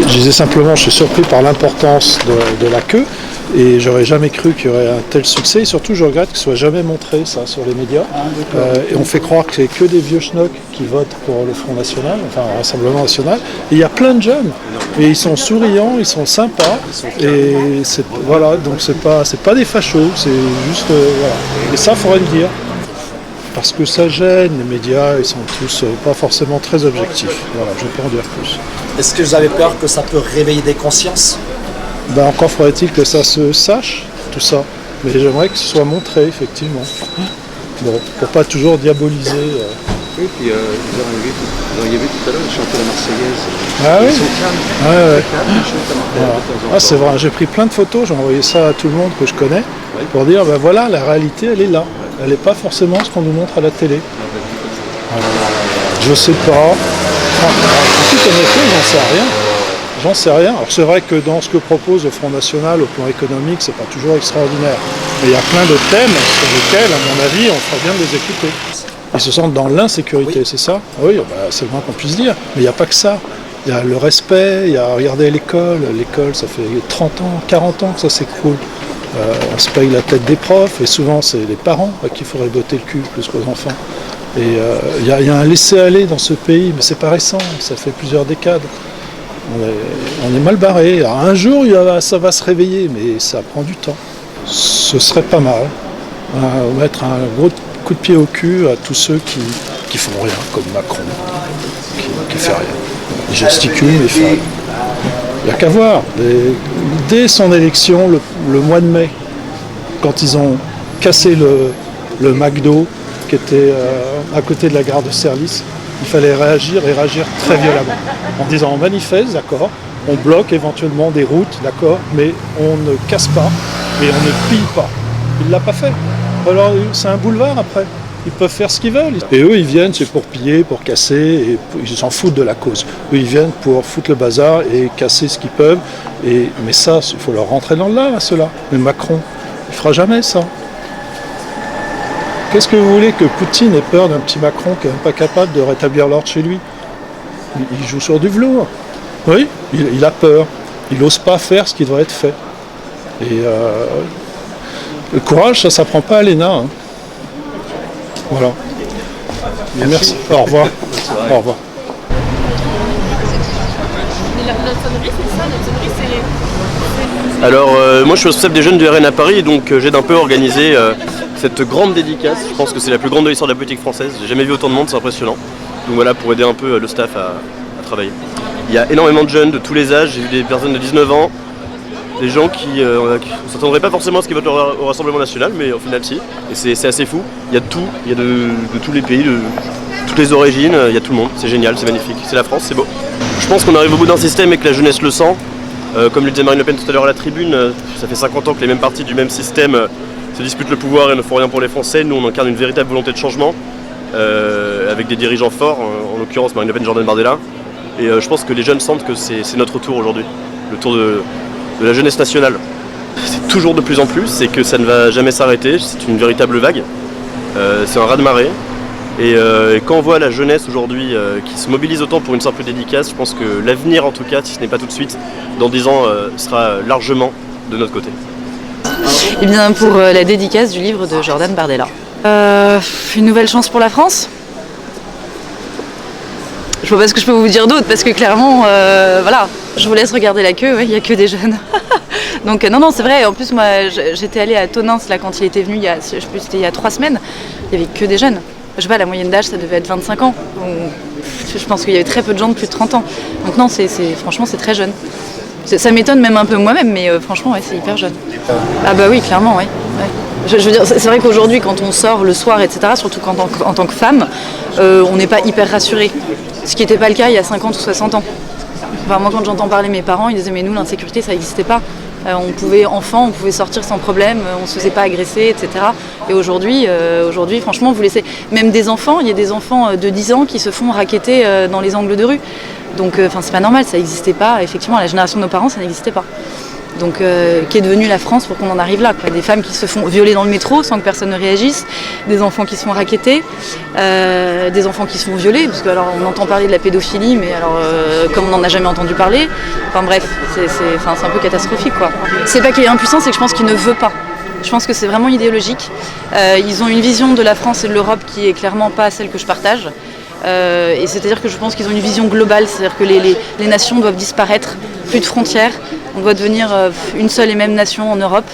Je disais simplement, je suis surpris par l'importance de la queue et j'aurais jamais cru qu'il y aurait un tel succès. Et surtout, je regrette que ce soit jamais montré ça sur les médias. Et on fait croire que c'est que des vieux schnocks qui votent pour le Front National, enfin le Rassemblement National. Et il y a plein de jeunes et ils sont souriants, ils sont sympas. Et voilà, donc c'est pas des fachos, c'est juste voilà. Et ça, faudrait le dire. Parce que ça gêne, les médias, ils sont tous pas forcément très objectifs. Voilà, je ne peux pas en dire plus. Est-ce que vous avez peur que ça peut réveiller des consciences? Encore faudrait-il que ça se sache, tout ça. Mais j'aimerais que ce soit montré, effectivement. Bon, pour pas toujours diaboliser. Oui, puis vous auriez vu tout à l'heure, ils chantaient la Marseillaise. Ah oui. Ils sont calmes. Ouais, ouais. Ils chantent la Marseillaise de temps en temps. Ah, c'est vrai, j'ai pris plein de photos, j'ai envoyé ça à tout le monde que je connais, pour dire, ben voilà, la réalité, elle est là. Elle n'est pas forcément ce qu'on nous montre à la télé. Je sais pas. En toute honnêteté, j'en sais rien. Alors c'est vrai que dans ce que propose le Front National au plan économique, c'est pas toujours extraordinaire. Mais il y a plein de thèmes sur lesquels, à mon avis, on ferait bien de les écouter. Ils se sentent dans l'insécurité, c'est ça? Oui, c'est le moins qu'on puisse dire. Mais il n'y a pas que ça. Il y a le respect, il y a, regardez l'école. L'école, ça fait 30 ans, 40 ans que ça s'écroule. On se paye la tête des profs et souvent c'est les parents à qui il faudrait botter le cul plus qu'aux enfants. Et il y a un laisser-aller dans ce pays, mais c'est pas récent, ça fait plusieurs décades. On est mal barré. Alors, un jour ça va se réveiller, mais ça prend du temps. Ce serait pas mal. Mettre un gros coup de pied au cul à tous ceux qui font rien, comme Macron, qui fait rien. Il gesticule, mais fait rien. Il n'y a qu'à voir. Dès son élection, le mois de mai, quand ils ont cassé le McDo qui était à côté de la gare de Senlis, il fallait réagir et réagir très violemment. En disant on manifeste, d'accord, on bloque éventuellement des routes, d'accord, mais on ne casse pas et on ne pille pas. Il ne l'a pas fait. Alors c'est un boulevard après. Ils peuvent faire ce qu'ils veulent. Et eux, ils viennent, c'est pour piller, pour casser, et ils s'en foutent de la cause. Eux, ils viennent pour foutre le bazar et casser ce qu'ils peuvent. Mais ça, il faut leur rentrer dans le lard, à ceux-là. Mais Macron, il fera jamais ça. Qu'est-ce que vous voulez que Poutine ait peur d'un petit Macron qui n'est même pas capable de rétablir l'ordre chez lui? Il joue sur du velours. Oui, il a peur. Il n'ose pas faire ce qui doit être fait. Et le courage, ça ne s'apprend pas à l'ENA. Hein. Voilà. Merci. Au revoir. Au revoir. Alors moi je suis responsable des jeunes du RN à Paris et donc j'aide un peu à organiser cette grande dédicace. Je pense que c'est la plus grande de l'histoire de la politique française. J'ai jamais vu autant de monde, c'est impressionnant. Donc voilà, pour aider un peu le staff à travailler. Il y a énormément de jeunes de tous les âges. J'ai vu des personnes de 19 ans, des gens qui ne s'attendraient pas forcément à ce qu'ils votent au Rassemblement National, mais au final si. Et c'est assez fou. Il y a de tout, il y a de tous les pays, de toutes les origines, il y a tout le monde. C'est génial, c'est magnifique. C'est la France, c'est beau. Je pense qu'on arrive au bout d'un système et que la jeunesse le sent. Comme le disait Marine Le Pen tout à l'heure à la tribune, ça fait 50 ans que les mêmes partis du même système se disputent le pouvoir et ne font rien pour les Français. Nous on incarne une véritable volonté de changement, avec des dirigeants forts, en l'occurrence Marine Le Pen, Jordan Bardella. Et je pense que les jeunes sentent que c'est notre tour aujourd'hui, le tour de la jeunesse nationale. C'est toujours de plus en plus et que ça ne va jamais s'arrêter, c'est une véritable vague, c'est un raz-de-marée. Et quand on voit la jeunesse aujourd'hui qui se mobilise autant pour une simple dédicace, je pense que l'avenir en tout cas, si ce n'est pas tout de suite, dans 10 ans, sera largement de notre côté. Eh bien pour la dédicace du livre de Jordan Bardella. Une nouvelle chance pour la France. Je vois pas ce que je peux vous dire d'autre parce que clairement, voilà, je vous laisse regarder la queue, il n'y a que des jeunes. Donc non, c'est vrai, en plus moi j'étais allée à Tonins là quand il était venu, je sais plus, c'était il y a 3 semaines, il n'y avait que des jeunes. Je sais pas, la moyenne d'âge ça devait être 25 ans. Donc, je pense qu'il y avait très peu de gens de plus de 30 ans. Donc non, franchement c'est très jeune. Ça m'étonne même un peu moi-même, mais franchement ouais, c'est hyper jeune. Ah bah oui, clairement, oui. Ouais. Je veux dire, c'est vrai qu'aujourd'hui quand on sort le soir, etc., surtout en tant que femme, on n'est pas hyper rassuré. Ce qui n'était pas le cas il y a 50 ou 60 ans. Enfin, moi quand j'entends parler mes parents, ils disaient mais nous l'insécurité ça n'existait pas. On pouvait sortir sans problème, on ne se faisait pas agresser, etc. Et aujourd'hui, franchement, vous laissez même des enfants, il y a des enfants de 10 ans qui se font racketter dans les angles de rue. Donc c'est pas normal, ça n'existait pas. Effectivement, à la génération de nos parents, ça n'existait pas. Donc, qui est devenue la France pour qu'on en arrive là, quoi. Des femmes qui se font violer dans le métro sans que personne ne réagisse, des enfants qui se font racketter, des enfants qui se font violer, parce que alors on entend parler de la pédophilie, mais alors comme on n'en a jamais entendu parler, enfin bref, c'est un peu catastrophique, quoi. C'est pas qu'il est impuissant, c'est que je pense qu'il ne veut pas. Je pense que c'est vraiment idéologique. Ils ont une vision de la France et de l'Europe qui est clairement pas celle que je partage. Et c'est-à-dire que je pense qu'ils ont une vision globale, c'est-à-dire que les nations doivent disparaître, plus de frontières, on doit devenir une seule et même nation en Europe.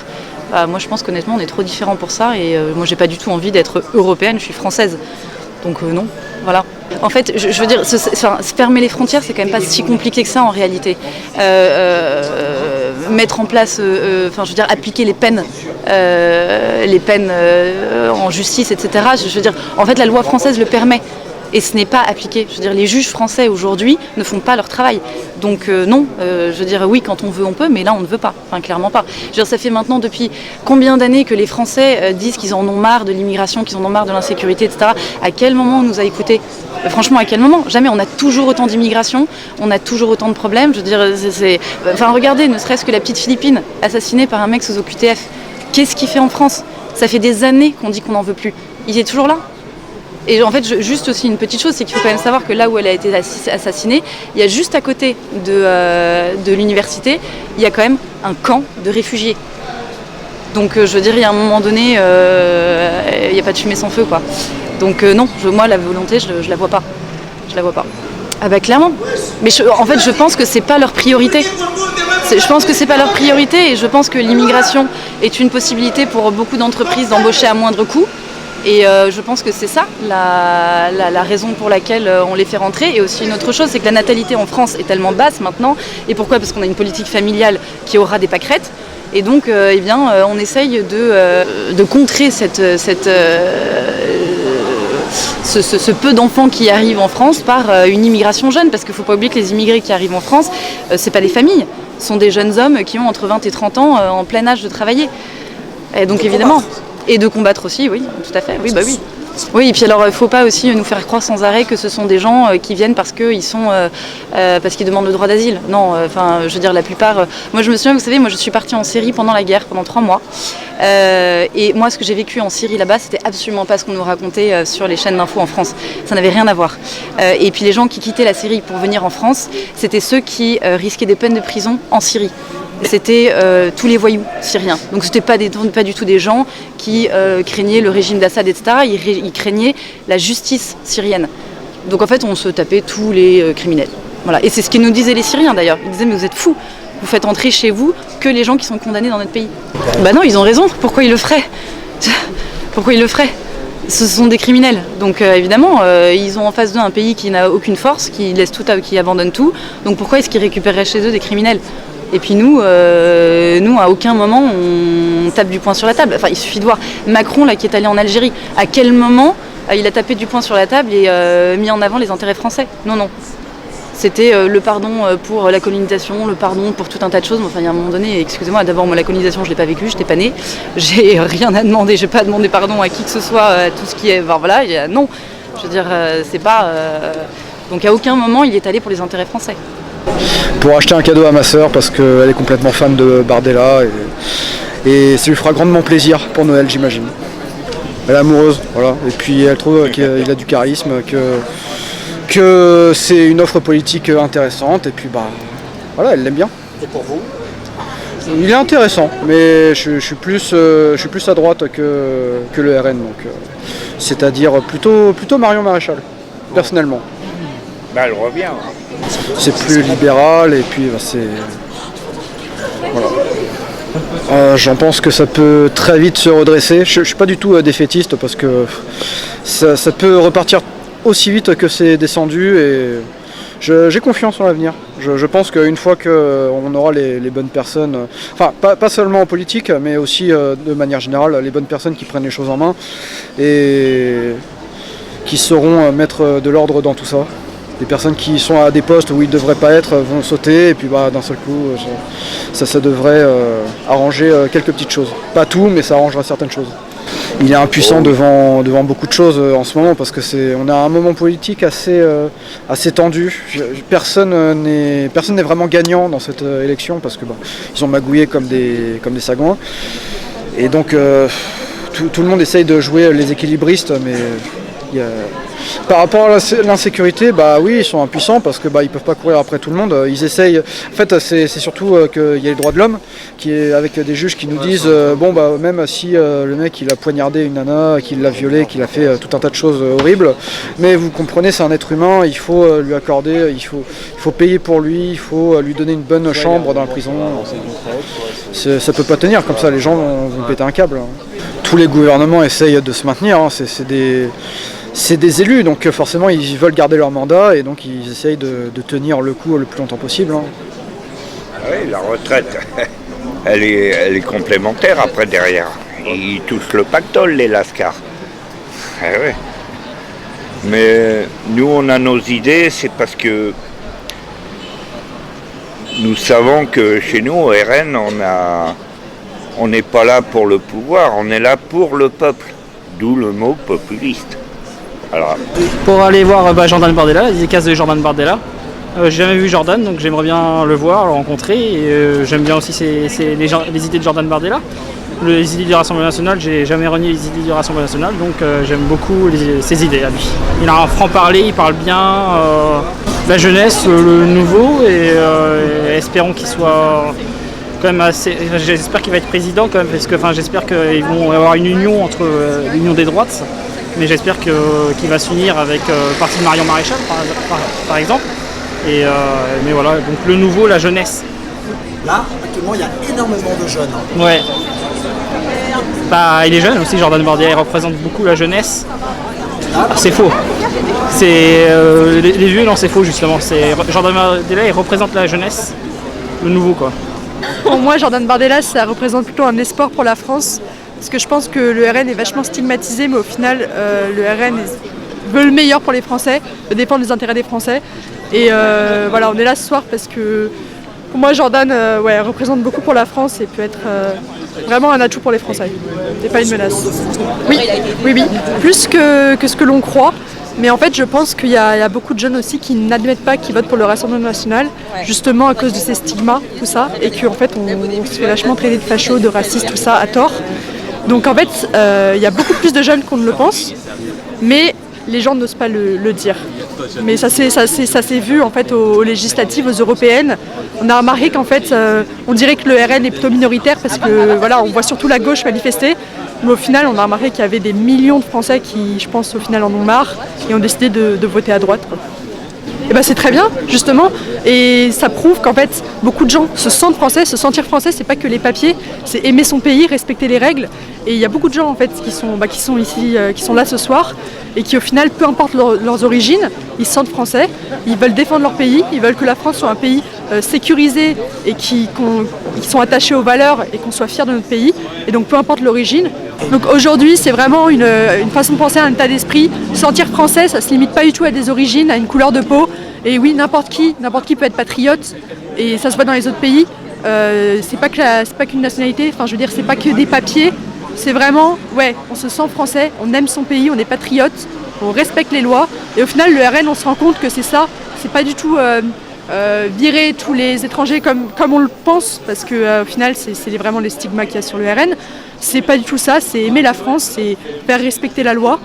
Moi je pense qu'honnêtement on est trop différents pour ça et moi j'ai pas du tout envie d'être européenne, je suis française. Donc non, voilà. En fait, je veux dire, fermer les frontières, c'est quand même pas si compliqué que ça en réalité. Mettre en place, je veux dire, appliquer les peines en justice, etc. Je veux dire, en fait, la loi française le permet. Et ce n'est pas appliqué. Je veux dire, les juges français aujourd'hui ne font pas leur travail. Donc non, je veux dire, oui, quand on veut, on peut, mais là, on ne veut pas. Enfin, clairement pas. Je veux dire, ça fait maintenant depuis combien d'années que les Français disent qu'ils en ont marre de l'immigration, qu'ils en ont marre de l'insécurité, etc. À quel moment on nous a écoutés ? Franchement, à quel moment ? Jamais. On a toujours autant d'immigration, on a toujours autant de problèmes. Je veux dire, Enfin, regardez, ne serait-ce que la petite Philippine, assassinée par un mec sous OQTF. Qu'est-ce qu'il fait en France ? Ça fait des années qu'on dit qu'on n'en veut plus. Il est toujours là ? Et en fait, juste aussi une petite chose, c'est qu'il faut quand même savoir que là où elle a été assassinée, il y a juste à côté de l'université, il y a quand même un camp de réfugiés. Donc je veux dire, il y a un moment donné, il n'y a pas de fumée sans feu, quoi. Donc non, moi la volonté, je la vois pas. Je la vois pas. Ah bah clairement. Mais en fait, je pense que c'est pas leur priorité. Je pense que c'est pas leur priorité et je pense que l'immigration est une possibilité pour beaucoup d'entreprises d'embaucher à moindre coût. Et je pense que c'est ça la raison pour laquelle on les fait rentrer. Et aussi une autre chose, c'est que la natalité en France est tellement basse maintenant. Et pourquoi ? Parce qu'on a une politique familiale qui aura des pâquerettes. Et donc, on essaye de contrer ce peu d'enfants qui arrivent en France par une immigration jeune. Parce qu'il ne faut pas oublier que les immigrés qui arrivent en France, ce n'est pas des familles. Ce sont des jeunes hommes qui ont entre 20 et 30 ans en plein âge de travailler. Et donc évidemment... Et de combattre aussi, oui, tout à fait, oui, bah oui. Oui, et puis alors, il ne faut pas aussi nous faire croire sans arrêt que ce sont des gens qui viennent parce qu'ils demandent le droit d'asile. Non, je veux dire, la plupart... moi, je me souviens, vous savez, moi, je suis partie en Syrie pendant la guerre, pendant 3 mois. Et moi, ce que j'ai vécu en Syrie là-bas, c'était absolument pas ce qu'on nous racontait sur les chaînes d'infos en France. Ça n'avait rien à voir. Et puis les gens qui quittaient la Syrie pour venir en France, c'était ceux qui risquaient des peines de prison en Syrie. C'était tous les voyous syriens. Donc c'était pas du tout des gens qui craignaient le régime d'Assad, etc. Ils craignaient la justice syrienne. Donc en fait, on se tapait tous les criminels. Voilà. Et c'est ce qu'ils nous disaient les Syriens d'ailleurs. Ils disaient, mais vous êtes fous, vous faites entrer chez vous que les gens qui sont condamnés dans notre pays. Bah non, ils ont raison. Pourquoi ils le feraient ? Pourquoi ils le feraient ? Ce sont des criminels. Donc évidemment, ils ont en face d'eux un pays qui n'a aucune force, qui laisse tout, qui abandonne tout. Donc pourquoi est-ce qu'ils récupéreraient chez eux des criminels ? Et puis nous, à aucun moment, on tape du poing sur la table. Enfin, il suffit de voir Macron, là, qui est allé en Algérie. À quel moment il a tapé du poing sur la table et mis en avant les intérêts français ? Non, non. C'était le pardon pour la colonisation, le pardon pour tout un tas de choses. Enfin, il y a un moment donné, excusez-moi, d'abord, moi, la colonisation, je ne l'ai pas vécue, je n'étais pas née. J'ai rien à demander, je n'ai pas demandé pardon à qui que ce soit, tout ce qui est... Enfin, voilà, non. Je veux dire, c'est pas... Donc, à aucun moment, il est allé pour les intérêts français. Pour acheter un cadeau à ma sœur parce qu'elle est complètement fan de Bardella et ça lui fera grandement plaisir pour Noël, j'imagine. Elle est amoureuse, voilà, et puis elle trouve qu'il a du charisme, que c'est une offre politique intéressante et puis voilà, elle l'aime bien. Et pour vous ? Il est intéressant, mais je suis plus à droite que le RN, donc c'est-à-dire plutôt Marion Maréchal, personnellement. Elle revient. C'est plus libéral et puis c'est... Voilà. J'en pense que ça peut très vite se redresser. Je ne suis pas du tout défaitiste parce que ça peut repartir aussi vite que c'est descendu et j'ai confiance en l'avenir. Je pense qu'une fois qu'on aura les bonnes personnes, enfin pas seulement en politique mais aussi de manière générale, les bonnes personnes qui prennent les choses en main et qui sauront mettre de l'ordre dans tout ça. Les personnes qui sont à des postes où ils ne devraient pas être vont sauter et puis d'un seul coup ça devrait arranger quelques petites choses. Pas tout mais ça arrangera certaines choses. il est impuissant devant beaucoup de choses en ce moment parce que on a un moment politique assez tendu. Personne n'est vraiment gagnant dans cette élection parce que ils ont magouillé comme des sagouins. Et donc tout le monde essaye de jouer les équilibristes, mais par rapport à l'insécurité, oui, ils sont impuissants parce que ils peuvent pas courir après tout le monde. Ils essayent. En fait, c'est surtout qu'il y a les droits de l'homme, qui est avec des juges qui nous disent même si le mec il a poignardé une nana, qu'il l'a violée, qu'il a fait tout un tas de choses horribles, mais vous comprenez, c'est un être humain. Il faut lui accorder, il faut payer pour lui, il faut lui donner une bonne chambre dans la prison. Ça peut pas tenir comme ça. Les gens vont péter un câble. Tous les gouvernements essayent de se maintenir. C'est des élus, donc forcément ils veulent garder leur mandat et donc ils essayent de tenir le coup le plus longtemps possible. Oui, la retraite, elle est complémentaire après derrière. Ils touchent le pactole, les lascars. Oui. Mais nous, on a nos idées, c'est parce que nous savons que chez nous, au RN, on n'est pas là pour le pouvoir, on est là pour le peuple. D'où le mot populiste. Alors, pour aller voir Jordan Bardella, les dédicaces de Jordan Bardella. J'ai jamais vu Jordan, donc j'aimerais bien le voir, le rencontrer. Et j'aime bien aussi les idées de Jordan Bardella. Les idées du Rassemblement National, j'ai jamais renié les idées du Rassemblement National, donc j'aime beaucoup ses idées à lui. Il a un franc-parler, il parle bien la jeunesse, le nouveau, et espérons qu'il soit quand même assez. J'espère qu'il va être président quand même, parce que j'espère qu'ils vont avoir une union entre l'union des droites. Mais j'espère qu'il va s'unir avec le parti de Marion Maréchal, par exemple. Mais voilà, donc le nouveau, la jeunesse. Là, actuellement, il y a énormément de jeunes. Ouais. Il est jeune aussi, Jordan Bardella, il représente beaucoup la jeunesse. C'est faux. Les vieux, non, c'est faux justement. Jordan Bardella, il représente la jeunesse, le nouveau quoi. Pour moi, Jordan Bardella, ça représente plutôt un espoir pour la France. Parce que je pense que le RN est vachement stigmatisé, mais au final, le RN veut le meilleur pour les Français, veut défendre les intérêts des Français. Et voilà, on est là ce soir parce que pour moi, Jordan représente beaucoup pour la France et peut être vraiment un atout pour les Français. Et pas une menace. Oui, plus que ce que l'on croit. Mais en fait, je pense qu'il y a beaucoup de jeunes aussi qui n'admettent pas qu'ils votent pour le Rassemblement National, justement à cause de ces stigmas, tout ça, et qu'en fait, on se fait vachement traiter de fachos, de racistes, tout ça, à tort. Donc en fait, il y a beaucoup plus de jeunes qu'on ne le pense, mais les gens n'osent pas le dire. Mais ça s'est vu en fait aux législatives, aux européennes. On a remarqué qu'en fait, on dirait que le RN est plutôt minoritaire parce que voilà, on voit surtout la gauche manifester. Mais au final, on a remarqué qu'il y avait des millions de Français qui, je pense, au final en ont marre et ont décidé de voter à droite, quoi. Et c'est très bien, justement, et ça prouve qu'en fait, beaucoup de gens se sentent français. Se sentir français, c'est pas que les papiers, c'est aimer son pays, respecter les règles. Et il y a beaucoup de gens en fait qui sont ici, qui sont là ce soir, et qui au final, peu importe leurs origines, ils se sentent français, ils veulent défendre leur pays, ils veulent que la France soit un pays sécurisé et qui sont attachés aux valeurs et qu'on soit fiers de notre pays. Et donc peu importe l'origine. Donc aujourd'hui, c'est vraiment une façon de penser, un état d'esprit. Se sentir français, ça se limite pas du tout à des origines, à une couleur de peau. Et oui, n'importe qui peut être patriote, et ça se voit dans les autres pays. C'est pas qu'une nationalité, enfin je veux dire, c'est pas que des papiers. C'est vraiment, on se sent français, on aime son pays, on est patriote, on respecte les lois. Et au final, le RN, on se rend compte que c'est ça. C'est pas du tout virer tous les étrangers comme on le pense, parce que au final, c'est vraiment les stigmas qu'il y a sur le RN. C'est pas du tout ça, c'est aimer la France, c'est faire respecter la loi.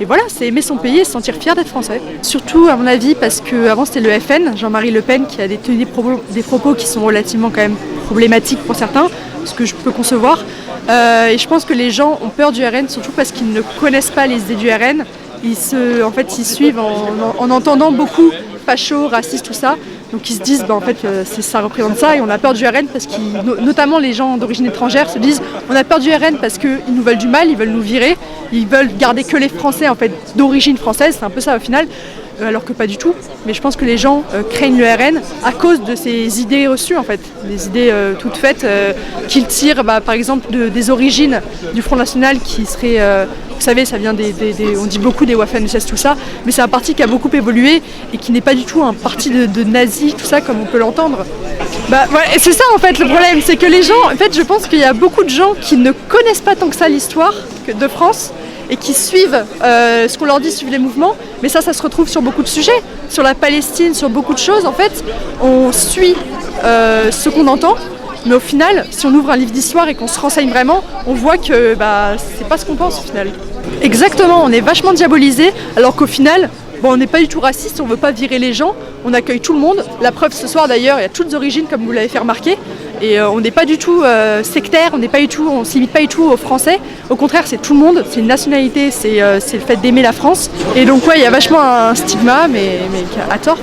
Et voilà, c'est aimer son pays et se sentir fier d'être français. Surtout, à mon avis, parce qu'avant c'était le FN, Jean-Marie Le Pen, qui a tenu des propos qui sont relativement quand même problématiques pour certains, ce que je peux concevoir. Et je pense que les gens ont peur du RN, surtout parce qu'ils ne connaissent pas les idées du RN. Ils suivent en entendant beaucoup fachos, racistes, tout ça. Donc ils se disent, ça représente ça, et on a peur du RN parce notamment les gens d'origine étrangère se disent, on a peur du RN parce qu'ils nous veulent du mal, ils veulent nous virer, ils veulent garder que les Français en fait d'origine française, c'est un peu ça au final, alors que pas du tout. Mais je pense que les gens craignent le RN à cause de ces idées reçues en fait, des idées toutes faites qu'ils tirent par exemple des origines du Front National qui serait, vous savez, ça vient on dit beaucoup des Waffen-SS, tout ça, mais c'est un parti qui a beaucoup évolué et qui n'est pas du tout un parti de nazis politique, tout ça, comme on peut l'entendre. Bah ouais, et c'est ça en fait le problème, c'est que les gens, en fait je pense qu'il y a beaucoup de gens qui ne connaissent pas tant que ça l'histoire de France et qui suivent ce qu'on leur dit, suivent les mouvements, mais ça se retrouve sur beaucoup de sujets, sur la Palestine, sur beaucoup de choses. En fait, on suit ce qu'on entend, mais au final, si on ouvre un livre d'histoire et qu'on se renseigne vraiment, on voit que c'est pas ce qu'on pense au final. Exactement, on est vachement diabolisé, alors qu'au final, on n'est pas du tout raciste, on veut pas virer les gens, on accueille tout le monde. La preuve ce soir d'ailleurs, il y a toutes les origines comme vous l'avez fait remarquer. Et on n'est pas du tout sectaire, on ne se limite pas du tout aux Français. Au contraire, c'est tout le monde, c'est une nationalité, c'est le fait d'aimer la France. Et donc ouais, il y a vachement un stigma, mais à tort.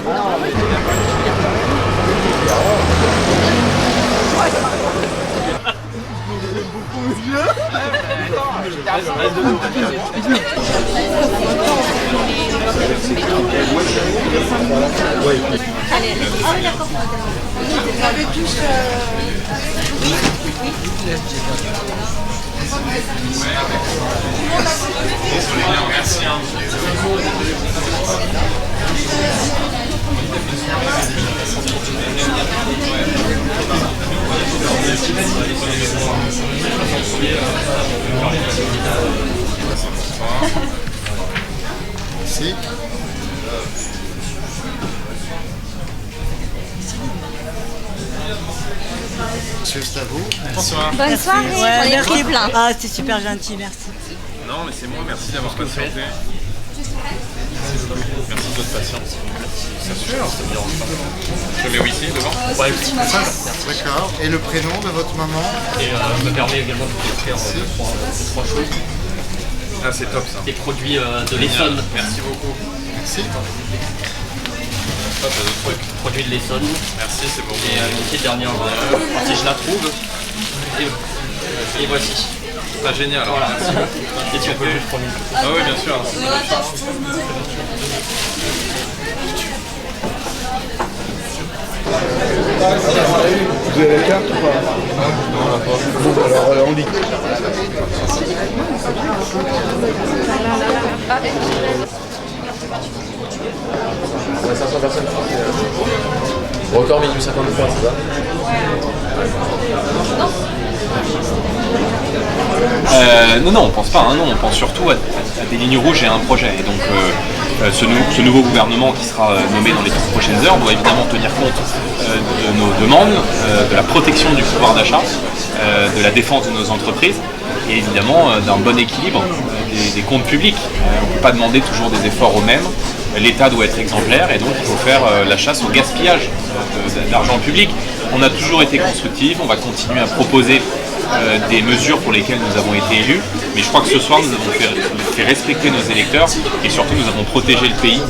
Merci. Monsieur Stavo. Bonsoir. Bonne soirée pour les prix pleins. Ah, c'est super gentil, merci. Non, mais c'est moi, merci d'avoir patienté. Merci de votre patience. C'est sûr, ça me dérange pas. Je mets où ici, devant? Ouais, d'accord. Et le prénom de votre maman? Et me permet également de vous offrir trois choses. Ah, c'est top ça. Des produits de l'Essonne. Merci beaucoup. Merci. Produits de l'Essonne. Merci, c'est bon. Et une petite dernière, si je la trouve. Et voici. Ah, génial. Alors, voilà. Merci. Et si on peut juste prendre une photo. Ah oui, bien sûr. Vous avez la carte ou pas? Non, on l'a pas. Bon, alors on lit. Ouais, 500 personnes. Record 1853, c'est ça? Non, on pense pas. Hein, non, on pense surtout à des lignes rouges et à un projet. Et donc, ce nouveau gouvernement qui sera nommé dans les toutes prochaines heures doit évidemment tenir compte de nos demandes, de la protection du pouvoir d'achat, de la défense de nos entreprises et évidemment d'un bon équilibre des comptes publics. On ne peut pas demander toujours des efforts aux mêmes. L'État doit être exemplaire et donc il faut faire la chasse au gaspillage d'argent public. On a toujours été constructif, on va continuer à proposer des mesures pour lesquelles nous avons été élus, mais je crois que ce soir nous avons fait respecter nos électeurs et surtout nous avons protégé le pays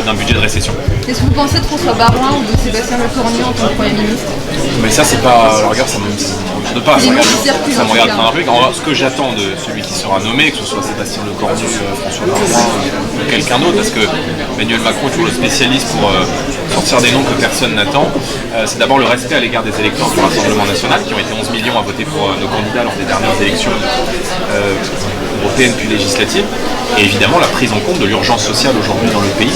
d'un budget de récession. Qu'est-ce que vous pensez de François Baroin ou de Sébastien Lecornu en tant que Premier ministre? Mais ça c'est pas, alors regarde, ça me regarde pas, ça me regarde pas un truc. Alors, ce que j'attends de celui qui sera nommé, que ce soit Sébastien Lecornu, François Baroin ou quelqu'un d'autre, parce que Emmanuel Macron est toujours le spécialiste pour sortir des noms que personne n'attend, c'est d'abord le respect à l'égard des électeurs du Rassemblement National qui ont été 11 millions à voter pour nos candidats lors des dernières élections européennes puis législatives, et évidemment la prise en compte de l'urgence sociale aujourd'hui dans le pays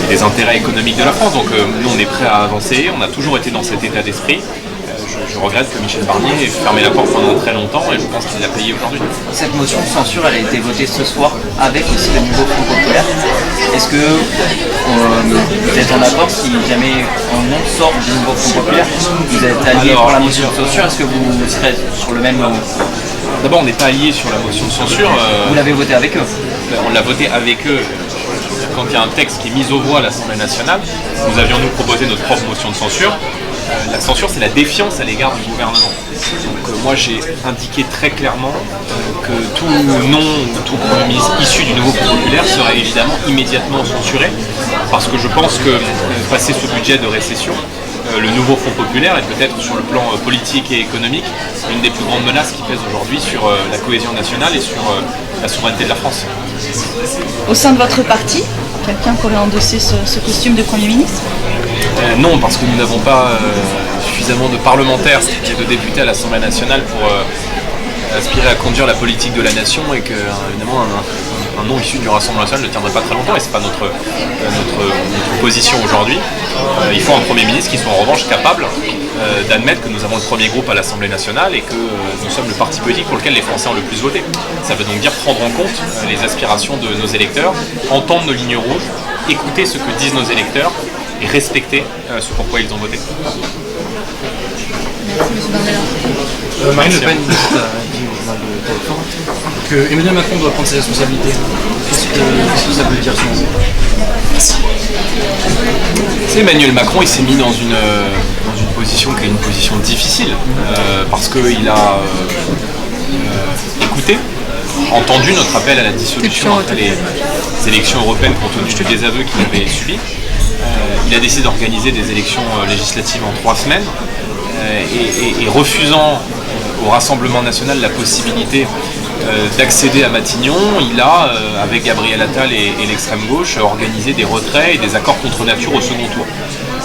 et des intérêts économiques de la France. Donc nous on est prêts à avancer, on a toujours été dans cet état d'esprit. Je regrette que Michel Barnier ait fermé la porte pendant très longtemps et je pense qu'il l'a payé aujourd'hui. Cette motion de censure, elle a été votée ce soir avec aussi le nouveau Front populaire. Est-ce que vous êtes en accord si jamais un nom sort du nouveau Front populaire, vous êtes allié pour la motion de censure, est-ce que vous serez sur le même... D'abord on n'est pas allié sur la motion de censure. Vous l'avez voté avec eux? On l'a voté avec eux. Quand il y a un texte qui est mis aux voix à l'Assemblée nationale, nous avions nous proposé notre propre motion de censure. La censure, c'est la défiance à l'égard du gouvernement. Donc moi, j'ai indiqué très clairement que tout nom, tout Premier ministre issu du nouveau Front populaire serait évidemment immédiatement censuré, parce que je pense que passer ce budget de récession, le nouveau Front populaire est peut-être sur le plan politique et économique une des plus grandes menaces qui pèsent aujourd'hui sur la cohésion nationale et sur la souveraineté de la France. Au sein de votre parti, quelqu'un pourrait endosser ce costume de Premier ministre? Non, parce que nous n'avons pas suffisamment de parlementaires et de députés à l'Assemblée nationale pour aspirer à conduire la politique de la nation et que évidemment un nom issu du Rassemblement national ne tiendrait pas très longtemps et c'est pas notre position aujourd'hui. Il faut un Premier ministre qui soit en revanche capable d'admettre que nous avons le premier groupe à l'Assemblée nationale et que nous sommes le parti politique pour lequel les Français ont le plus voté. Ça veut donc dire prendre en compte les aspirations de nos électeurs, entendre nos lignes rouges, écouter ce que disent nos électeurs et respecter ce pourquoi ils ont voté. Marine Le Pen a dit au journal de TF1 que Emmanuel Macron doit prendre ses responsabilités. Qu'est-ce que ça veut dire selon vous? Emmanuel Macron, il s'est mis dans une position qui est une position difficile parce qu'il a écouté, entendu notre appel à la dissolution après les élections européennes compte tenu du désaveu qu'il avait subi. Il a décidé d'organiser des élections législatives en 3 semaines et refusant au Rassemblement national la possibilité d'accéder à Matignon, il a, avec Gabriel Attal et l'extrême gauche, organisé des retraits et des accords contre nature au second tour.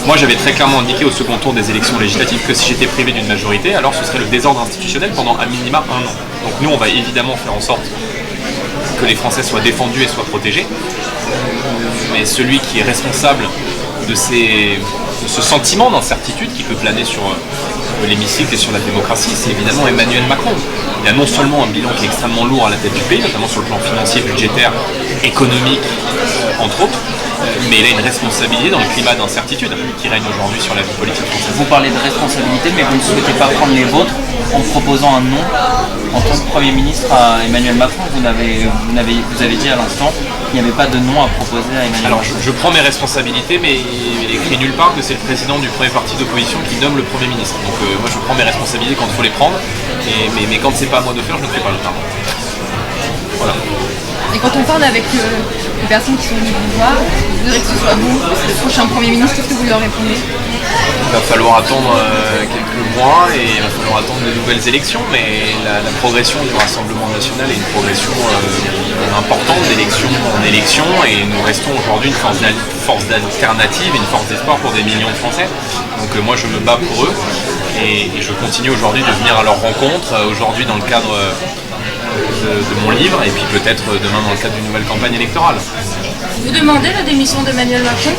Moi j'avais très clairement indiqué au second tour des élections législatives que si j'étais privé d'une majorité, alors ce serait le désordre institutionnel pendant à minima 1 an. Donc nous on va évidemment faire en sorte que les Français soient défendus et soient protégés. Mais celui qui est responsable de ce sentiment d'incertitude qui peut planer sur l'hémicycle et sur la démocratie, c'est évidemment Emmanuel Macron. Il a non seulement un bilan qui est extrêmement lourd à la tête du pays, notamment sur le plan financier, budgétaire, économique, entre autres, mais il a une responsabilité dans le climat d'incertitude qui règne aujourd'hui sur la vie politique française. Vous parlez de responsabilité, mais vous ne souhaitez pas prendre les vôtres en proposant un nom en tant que Premier ministre à Emmanuel Macron. Vous avez dit à l'instant qu'il n'y avait pas de nom à proposer à Emmanuel Macron. Alors je prends mes responsabilités, mais il est écrit nulle part que c'est le président du premier parti d'opposition qui nomme le Premier ministre. Donc moi je prends mes responsabilités quand il faut les prendre, mais quand c'est pas à moi de faire, je ne fais pas le temps. Voilà. Et quand on parle avec les personnes qui sont venues vous voir, vous voudrez que ce soit vous, le prochain Premier ministre, qu'est-ce que vous leur répondez? Il va falloir attendre quelques mois et il va falloir attendre de nouvelles élections, mais la progression du Rassemblement national est une progression importante d'élection en élection et nous restons aujourd'hui une force d'alternative et une force d'espoir pour des millions de Français. Donc moi je me bats pour eux et je continue aujourd'hui de venir à leur rencontre, aujourd'hui dans le cadre de mon livre et puis peut-être demain dans le cadre d'une nouvelle campagne électorale. Vous demandez la démission d'Emmanuel Macron?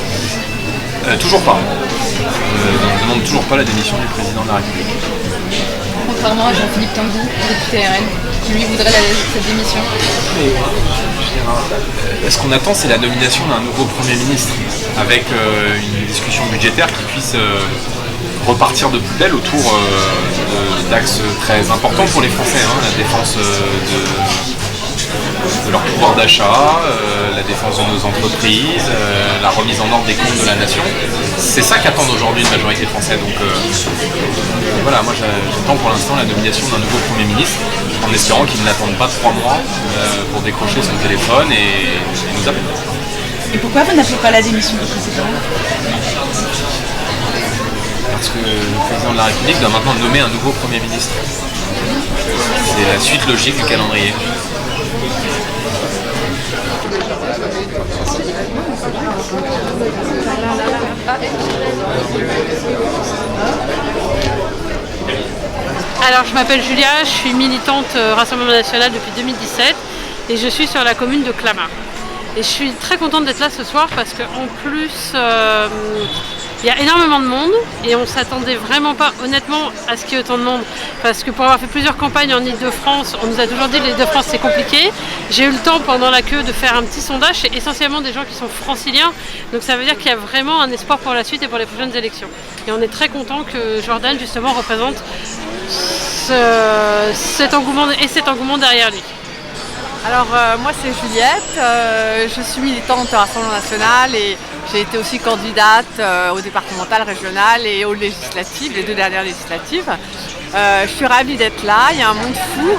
Toujours pas. On ne demande toujours pas la démission du président de la République. Contrairement à Jean-Philippe Tanguy, député RN, qui lui voudrait cette démission. Ce qu'on attend, c'est la nomination d'un nouveau Premier ministre avec une discussion budgétaire qui puisse repartir de plus belle autour d'axes très importants pour les Français. La défense de leur pouvoir d'achat, la défense de nos entreprises, la remise en ordre des comptes de la nation. C'est ça qu'attendent aujourd'hui une majorité de Français. Donc voilà, moi j'attends pour l'instant la nomination d'un nouveau Premier ministre en espérant qu'il n'attende pas 3 mois pour décrocher son téléphone et nous appeler. Et pourquoi vous n'appelez pas la démission du président? Parce que le président de la République doit maintenant nommer un nouveau Premier ministre. C'est la suite logique du calendrier. Alors je m'appelle Julia, je suis militante Rassemblement National depuis 2017 et je suis sur la commune de Clamart. Et je suis très contente d'être là ce soir parce qu'en plus il y a énormément de monde et on ne s'attendait vraiment pas honnêtement à ce qu'il y ait autant de monde parce que pour avoir fait plusieurs campagnes en Ile-de-France, on nous a toujours dit que l'Ile-de-France c'est compliqué. J'ai eu le temps pendant la queue de faire un petit sondage, c'est essentiellement des gens qui sont franciliens, donc ça veut dire qu'il y a vraiment un espoir pour la suite et pour les prochaines élections. Et on est très content que Jordan justement représente cet engouement derrière lui. Alors moi c'est Juliette, je suis militante au Rassemblement National et j'ai été aussi candidate aux départementales, régionales et aux législatives, les 2 dernières législatives. Je suis ravie d'être là, il y a un monde fou,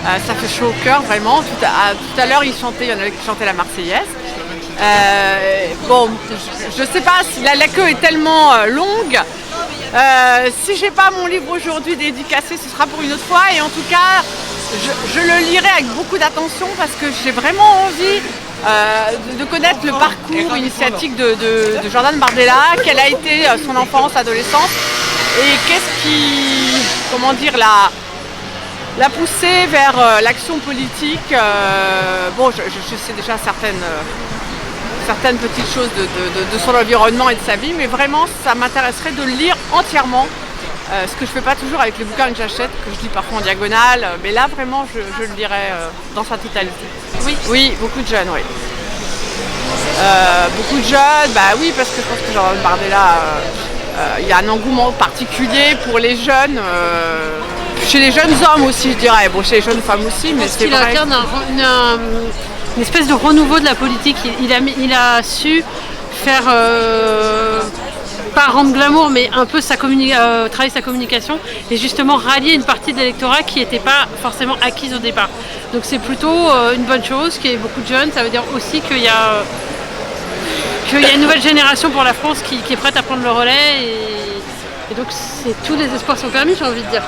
ça fait chaud au cœur vraiment. Tout à l'heure il y en avait qui chantaient la Marseillaise. Bon, je sais pas, si la queue est tellement longue. Si j'ai pas mon livre aujourd'hui dédicacé, ce sera pour une autre fois et en tout cas je le lirai avec beaucoup d'attention parce que j'ai vraiment envie de connaître le parcours initiatique de Jordan Bardella, quelle a été son enfance, adolescence et qu'est-ce qui, comment dire, la poussée vers l'action politique. Bon, je sais déjà certaines petites choses de son environnement et de sa vie, mais vraiment, ça m'intéresserait de le lire entièrement. Ce que je ne fais pas toujours avec les bouquins que j'achète, que je lis parfois en diagonale, mais là, vraiment, je le lirai dans sa totalité. Oui, beaucoup de jeunes, oui. Beaucoup de jeunes, bah oui, parce que je pense que Jordan Bardella, il y a un engouement particulier pour les jeunes, chez les jeunes hommes aussi, je dirais, bon, chez les jeunes femmes aussi, mais c'est vrai. Il incarne une espèce de renouveau de la politique. Il a su faire, pas rendre glamour, mais un peu travailler sa communication et justement rallier une partie de l'électorat qui n'était pas forcément acquise au départ. Donc c'est plutôt une bonne chose qu'il y ait beaucoup de jeunes. Ça veut dire aussi qu'il y a une nouvelle génération pour la France qui est prête à prendre le relais et donc tous les espoirs sont permis, j'ai envie de dire.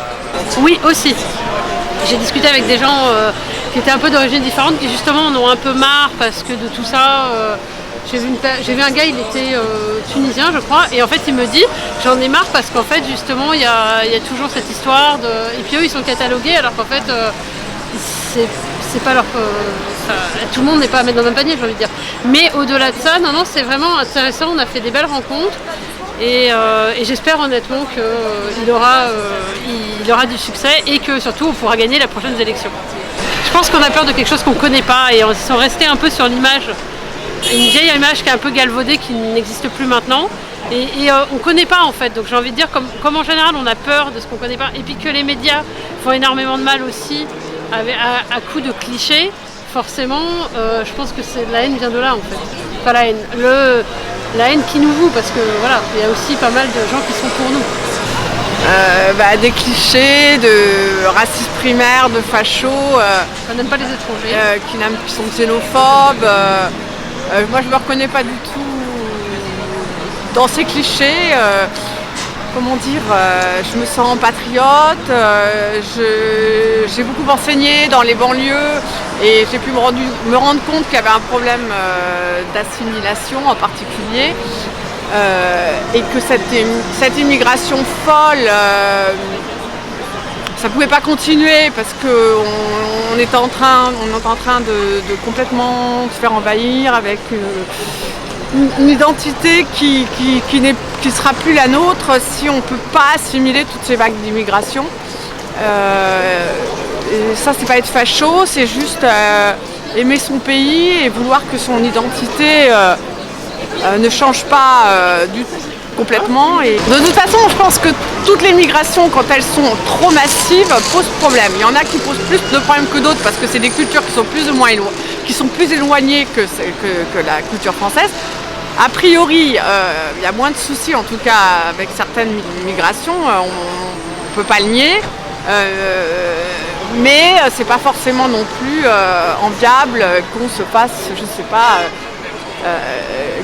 Oui, aussi. J'ai discuté avec des gens qui étaient un peu d'origine différente, qui justement en ont un peu marre parce que de tout ça. J'ai vu un gars, il était tunisien, je crois, et en fait il me dit j'en ai marre parce qu'en fait justement il y a toujours cette histoire de. Et puis eux ils sont catalogués alors qu'en fait c'est pas leur. Tout le monde n'est pas à mettre dans un panier, j'ai envie de dire. Mais au-delà de ça, non, c'est vraiment intéressant, on a fait des belles rencontres. Et j'espère honnêtement qu'il aura du succès et que surtout on pourra gagner la prochaine élection. Je pense qu'on a peur de quelque chose qu'on ne connaît pas et ils sont restés un peu sur l'image, une vieille image qui est un peu galvaudée, qui n'existe plus maintenant. Et on ne connaît pas en fait, donc j'ai envie de dire comme en général on a peur de ce qu'on ne connaît pas et puis que les médias font énormément de mal aussi à coup de clichés, forcément je pense que la haine vient de là en fait. Pas la haine, la haine qui nous voue, parce que voilà, il y a aussi pas mal de gens qui sont pour nous. Des clichés de racisme primaire, de fachos. On n'aime pas les étrangers. Qui sont xénophobes. Moi je me reconnais pas du tout dans ces clichés. Comment dire, je me sens patriote, j'ai beaucoup enseigné dans les banlieues et j'ai pu me rendre compte qu'il y avait un problème d'assimilation en particulier et que cette immigration folle, ça ne pouvait pas continuer parce qu'on est en train de complètement se faire envahir avec une identité qui sera plus la nôtre si on ne peut pas assimiler toutes ces vagues d'immigration. Et ça, c'est pas être facho, c'est juste aimer son pays et vouloir que son identité ne change pas complètement. Et de toute façon, je pense que toutes les migrations, quand elles sont trop massives, posent problème. Il y en a qui posent plus de problèmes que d'autres parce que c'est des cultures qui sont plus éloignées que la culture française. A priori, il y a moins de soucis, en tout cas avec certaines migrations, on ne peut pas le nier, mais c'est pas forcément non plus enviable qu'on se fasse, je sais pas,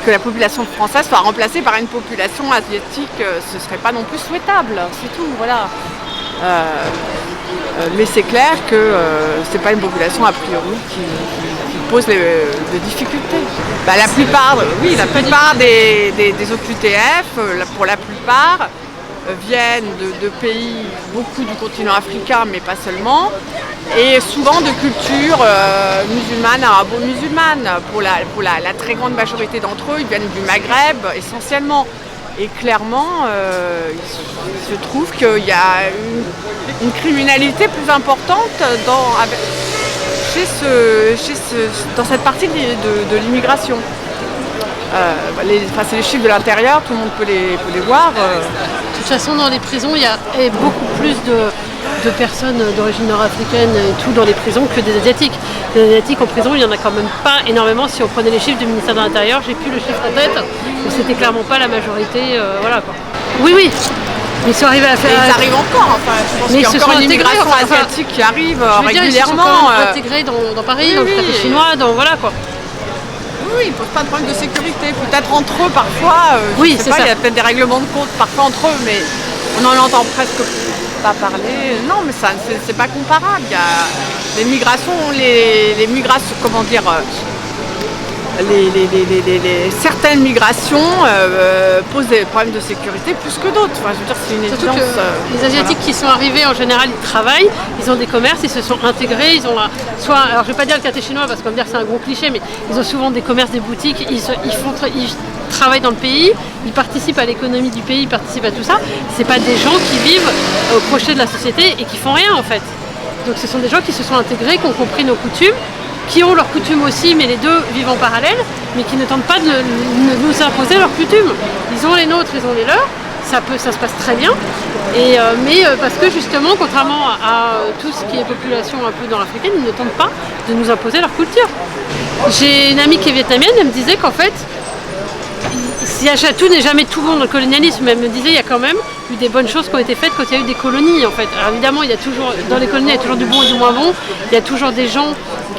que la population française soit remplacée par une population asiatique, ce serait pas non plus souhaitable, c'est tout, voilà. Mais c'est clair que c'est pas une population a priori qui pose des difficultés. La plupart des OQTF, pour la plupart, viennent de pays, beaucoup du continent africain, mais pas seulement, et souvent de cultures musulmanes, arabo-musulmanes. Pour la très grande majorité d'entre eux, ils viennent du Maghreb essentiellement. Et clairement, il se trouve qu'il y a une criminalité plus importante dans cette partie de l'immigration. C'est les chiffres de l'intérieur, tout le monde peut les voir. De toute façon, dans les prisons, il y a beaucoup plus de personnes d'origine nord-africaine et tout dans les prisons que des Asiatiques. Les Asiatiques en prison, il n'y en a quand même pas énormément. Si on prenait les chiffres du ministère de l'Intérieur, j'ai plus le chiffre en tête, mais c'était clairement pas la majorité. Voilà, quoi. Oui. Ils sont arrivés à faire. Et ils arrivent encore. Enfin, je pense qu'il y a encore une immigration asiatique qui arrive régulièrement. Ils sont intégrés dans Paris, dans le café chinois, voilà quoi. Oui, ils ne posent pas de problème de sécurité. Peut-être entre eux parfois. Je sais pas, il y a peut-être des règlements de compte parfois entre eux, mais on n'en entend presque pas parler. Non, mais ça, c'est pas comparable. Il y a les migrations, comment dire. certaines migrations posent des problèmes de sécurité plus que d'autres. Enfin, je veux dire, c'est une Surtout évidence. que les Asiatiques qui sont arrivés, en général, ils travaillent, ils ont des commerces, ils se sont intégrés, ils ont soit, alors je vais pas dire le quartier chinois parce qu'on va me dire que c'est un gros cliché, mais ils ont souvent des commerces, des boutiques, ils travaillent dans le pays, ils participent à l'économie du pays, ils participent à tout ça. C'est pas des gens qui vivent au crochet de la société et qui font rien en fait. Donc ce sont des gens qui se sont intégrés, qui ont compris nos coutumes, qui ont leurs coutumes aussi, mais les deux vivent en parallèle, mais qui ne tentent pas de nous imposer leurs coutumes. Ils ont les nôtres, ils ont les leurs, ça se passe très bien, mais parce que justement, contrairement à tout ce qui est population un peu nord-africaine, ils ne tentent pas de nous imposer leur culture. J'ai une amie qui est vietnamienne, elle me disait qu'en fait, tout n'est jamais tout bon dans le colonialisme, mais elle me disait qu'il y a quand même eu des bonnes choses qui ont été faites quand il y a eu des colonies en fait. Alors évidemment, dans les colonies, il y a toujours du bon et du moins bon, il y a toujours des gens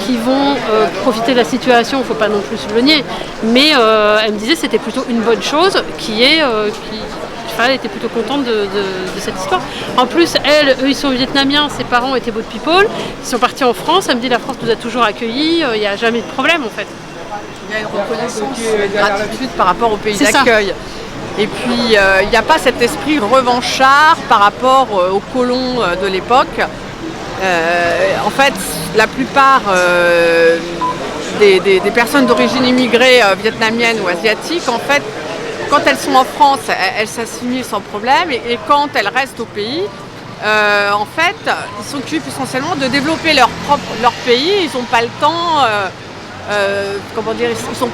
qui vont profiter de la situation, il ne faut pas non plus se le nier, mais elle me disait que c'était plutôt une bonne chose elle était plutôt contente de cette histoire. En plus, eux, ils sont vietnamiens, ses parents étaient boat people, ils sont partis en France, elle me dit la France nous a toujours accueillis, il n'y a jamais de problème en fait. Il y a une reconnaissance, une gratitude par rapport au pays d'accueil. Et puis, il n'y a pas cet esprit revanchard par rapport aux colons de l'époque. En fait, la plupart des personnes d'origine immigrée vietnamienne ou asiatique, en fait, quand elles sont en France, elles s'assimilent sans problème. Et quand elles restent au pays, en fait, ils s'occupent essentiellement de développer leur pays. Ils n'ont pas le temps...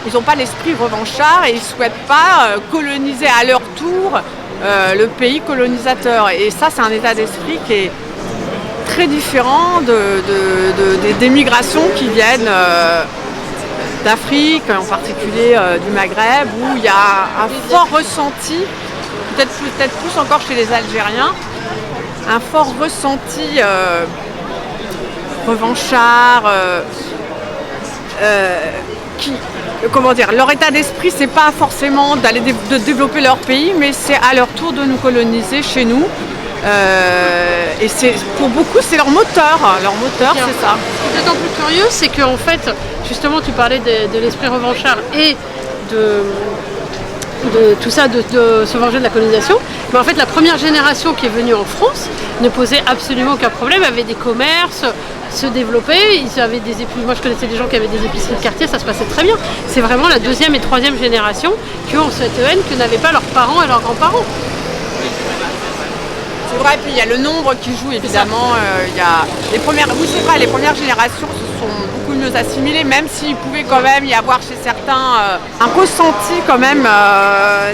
ils n'ont pas l'esprit revanchard et ils ne souhaitent pas coloniser à leur tour le pays colonisateur. Et ça, c'est un état d'esprit qui est très différent des migrations qui viennent d'Afrique, en particulier du Maghreb, où il y a un fort ressenti, peut-être plus encore chez les Algériens, un fort ressenti revanchard. Leur état d'esprit, c'est pas forcément de développer leur pays, mais c'est à leur tour de nous coloniser chez nous. Et pour beaucoup, c'est leur moteur. Leur moteur, c'est ça. Ce qui est d'autant plus curieux, c'est qu'en fait, justement, tu parlais de l'esprit revanchard et de tout ça, de se venger de la colonisation. Mais en fait, la première génération qui est venue en France ne posait absolument aucun problème, avait des commerces, se développaient, ils avaient des épiceries. Moi, je connaissais des gens qui avaient des épiceries de quartier, ça se passait très bien. C'est vraiment la deuxième et troisième génération qui ont cette haine que n'avaient pas leurs parents et leurs grands-parents. C'est vrai, puis il y a le nombre qui joue évidemment. Il y a les premières générations se sont beaucoup mieux assimilées, même s'il pouvait quand même y avoir chez certains un ressenti quand même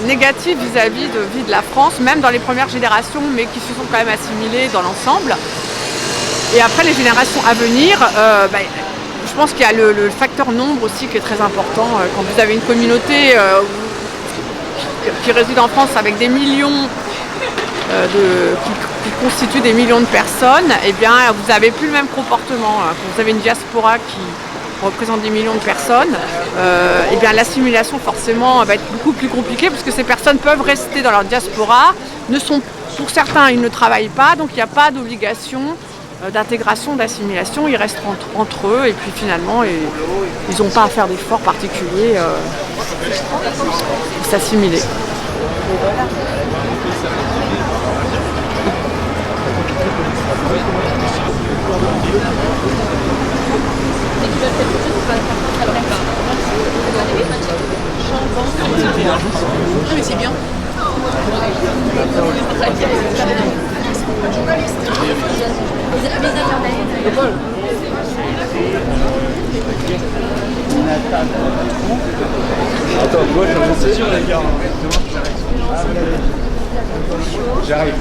négatif vis-à-vis de vie de la France, même dans les premières générations, mais qui se sont quand même assimilées dans l'ensemble. Et après les générations à venir, je pense qu'il y a le facteur nombre aussi qui est très important. Quand vous avez une communauté qui réside en France avec des millions qui constituent des millions de personnes, eh bien vous n'avez plus le même comportement. Quand vous avez une diaspora qui représente des millions de personnes, eh bien l'assimilation forcément va être beaucoup plus compliquée parce que ces personnes peuvent rester dans leur diaspora, pour certains ils ne travaillent pas, donc il n'y a pas d'obligation d'intégration, d'assimilation, ils restent entre eux et puis finalement ils n'ont pas à faire d'efforts particuliers pour s'assimiler. Mais c'est bien. Attends, moi je suis les gars. J'arrive.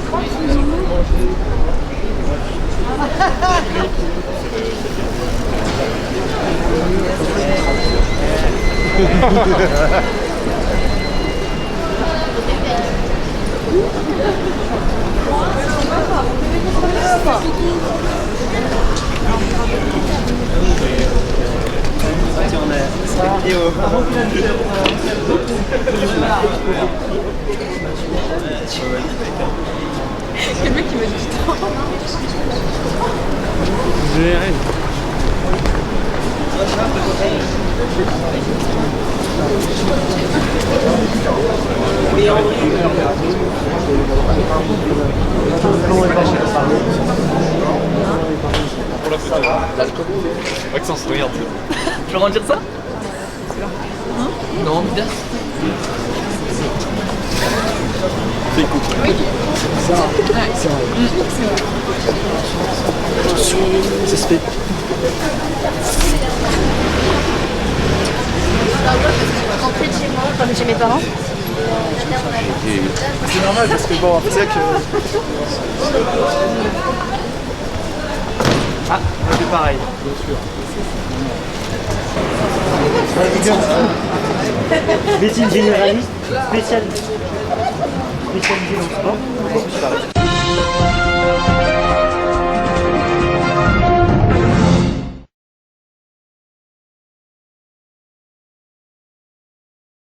Quel mec qui m'a dit ça. Pour la photo. Maxence, regarde. Tu veux dire ça? Non, Midas. Fais écoute. Oui. Ça se fait. Rentrer de chez moi, comme chez mes parents. C'est normal parce que bon, c'est vrai que. Ah, on fait pareil. Bien sûr. Médecine généraliste, spécialisée dans le sport.